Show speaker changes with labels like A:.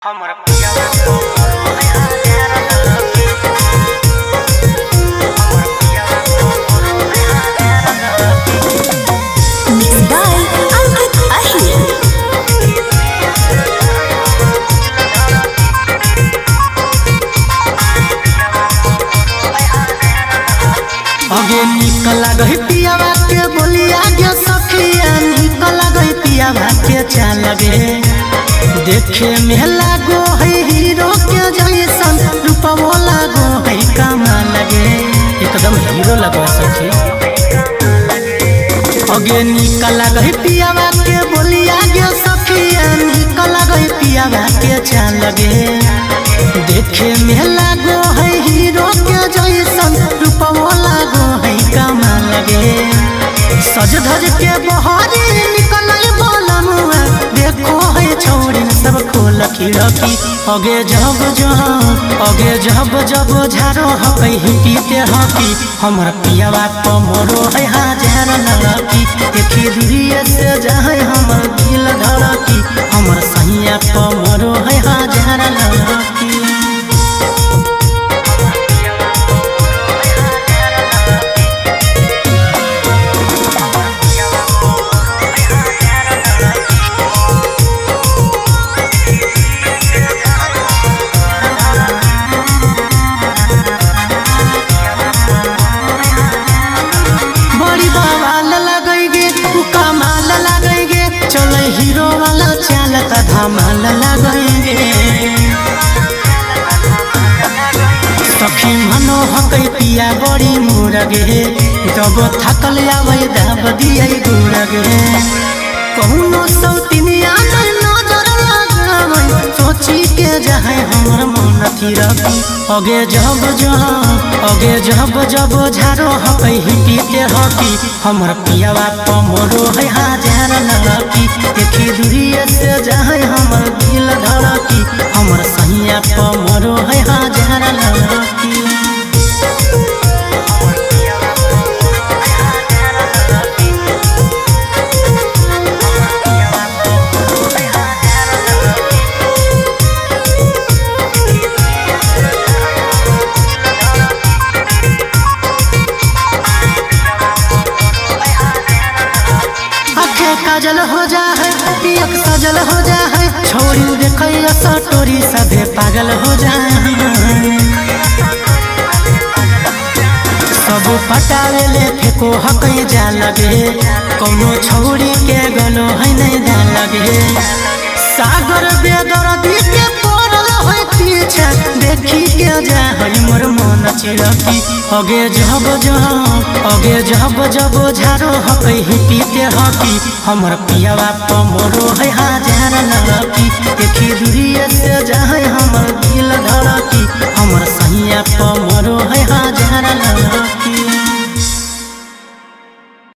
A: हमर पियावा को
B: Mixed by Ankit Ahir.
C: अगे निकल गई पियावा के बोलिया गे सखिया निकल गई पियावा के चाल लगे देखे में लागो है हीरो के जैसन रूपवो लागो है कमाल लगे एकदम हीरो लगो सखी। अगे निकल गई पियावा के बोलिया गे सखिया निकल गई पियावा के चाल लगे देखे में लागो है हीरो के जैसन रूपवो लागो है कमाल लगे सज धज के बहारी निकल बोलनुआ देखो है छोड़ी सब खोल खिड़की अगे जब झारो हकई पीते हकी हमर पियावा पमरो है हजार लड़की देखी दूरिये से जाए हमर दिल धड़की हमर सैया पमरो है हजार लड़की। बड़ी बवाल लगेगे कमाल लगेगे चलो हीरो वाला चाल का धमाल लगेगे सखी मनो हकई पिया बड़ी मुरगे जब थकल आवे दब दिए गुरगे कौनो सौतिनिया नजर लगावे सोची के जाए हमर मन थिरकी अगे जब झारो हकई पीते हकी हमर पियावा पमरो है हजार लड़की देखी दूरिये से जाए हमर दिल धड़की हमर सैया पमरो है हजार लड़की। काजल हो जा है पियक सजल हो जा है छोड़ी देखे सटोरी सभे पागल हो जा सब पटावे ले फेको हकई जा लगे कौनो छोड़ी के गलो है नहीं जा लगे सागर बेदर्दी के पड़ल है पीछे देखी के जा है मोर मन चिड़की अगे जब झारो हकई पीते हकी हमर पियावा पमरो है हजार लड़की देखी दूरिये से जाए हमर दिल धड़की हमर सैया पम